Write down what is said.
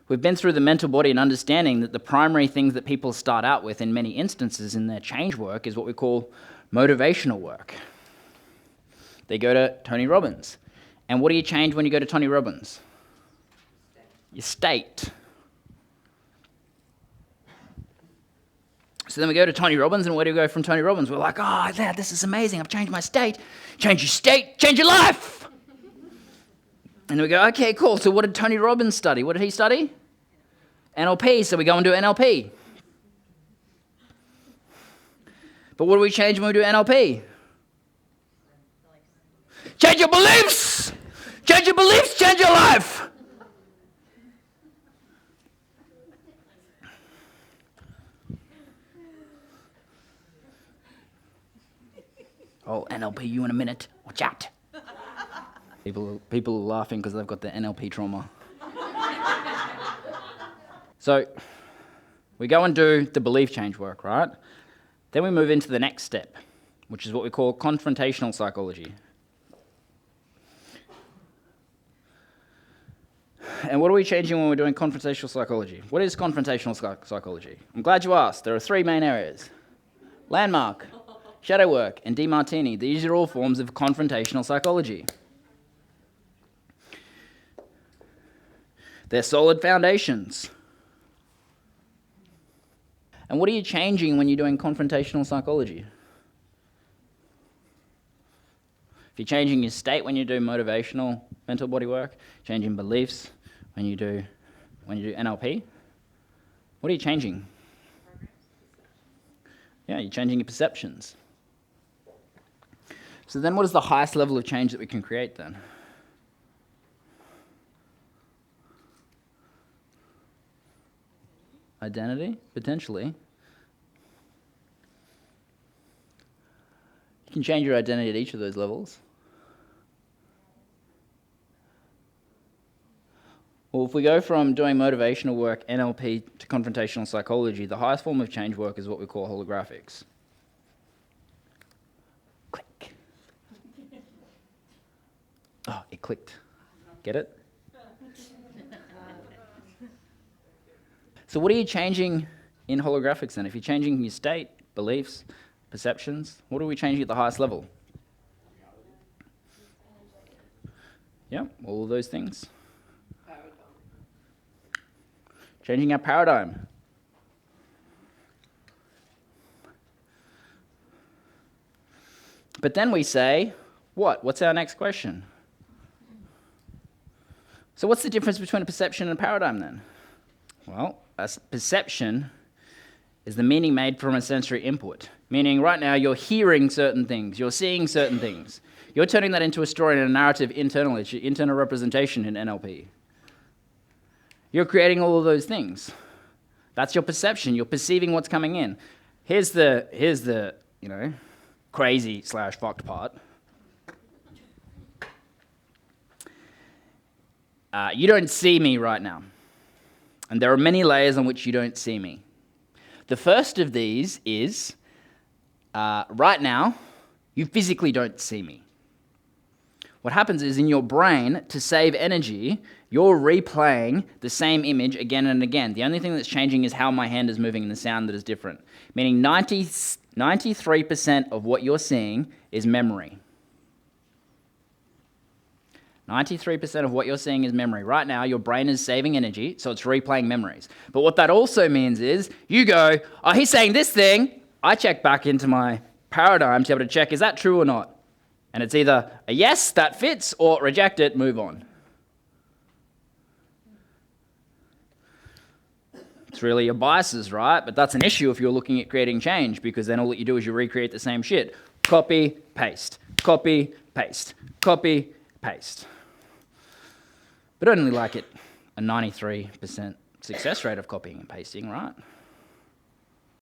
We've been through the mental body and understanding that the primary things that people start out with in many instances in their change work is what we call motivational work. They go to Tony Robbins. And what do you change when you go to Tony Robbins? Your state. So then we go to Tony Robbins, and where do we go from Tony Robbins? We're like, oh, yeah, this is amazing. I've changed my state. Change your state, change your life. And then we go, okay, cool. So what did Tony Robbins study? What did he study? NLP. So we go and do NLP. But what do we change when we do NLP? Change your beliefs. Change your beliefs, change your life. Oh, NLP, you in a minute. Watch out. People are laughing because they've got the NLP trauma. So we go and do the belief change work, right? Then we move into the next step, which is what we call confrontational psychology. And what are we changing when we're doing confrontational psychology? What is confrontational psychology? I'm glad you asked. There are three main areas. Landmark, shadow work, and DeMartini. These are all forms of confrontational psychology. They're solid foundations. And what are you changing when you're doing confrontational psychology? If you're changing your state when you do motivational mental body work, changing beliefs when you do NLP, what are you changing? Yeah, you're changing your perceptions. So then what is the highest level of change that we can create then? Identity, potentially. You can change your identity at each of those levels. Well, if we go from doing motivational work, NLP, to confrontational psychology, the highest form of change work is what we call holographics. Click. Oh, it clicked. Get it? So what are you changing in holographics then? If you're changing your state, beliefs, perceptions, what are we changing at the highest level? Yeah, all of those things. Changing our paradigm. But then we say, what? What's our next question? So what's the difference between a perception and a paradigm then? Well, a perception is the meaning made from a sensory input. Meaning right now you're hearing certain things, you're seeing certain things. You're turning that into a story and a narrative internally. It's your internal representation in NLP. You're creating all of those things. That's your perception. You're perceiving what's coming in. Here's the crazy / fucked part. You don't see me right now. And there are many layers on which you don't see me. The first of these is, right now, you physically don't see me. What happens is in your brain, to save energy, you're replaying the same image again and again. The only thing that's changing is how my hand is moving and the sound that is different. Meaning 93% of what you're seeing is memory. 93% of what you're seeing is memory. Right now, your brain is saving energy, so it's replaying memories. But what that also means is, you go, oh, he's saying this thing. I check back into my paradigm to be able to check, is that true or not? And it's either a yes, that fits, or reject it, move on. It's really your biases, right? But that's an issue if you're looking at creating change, because then all that you do is you recreate the same shit. Copy, paste, copy, paste, copy, paste. But only like it a 93% success rate of copying and pasting, right?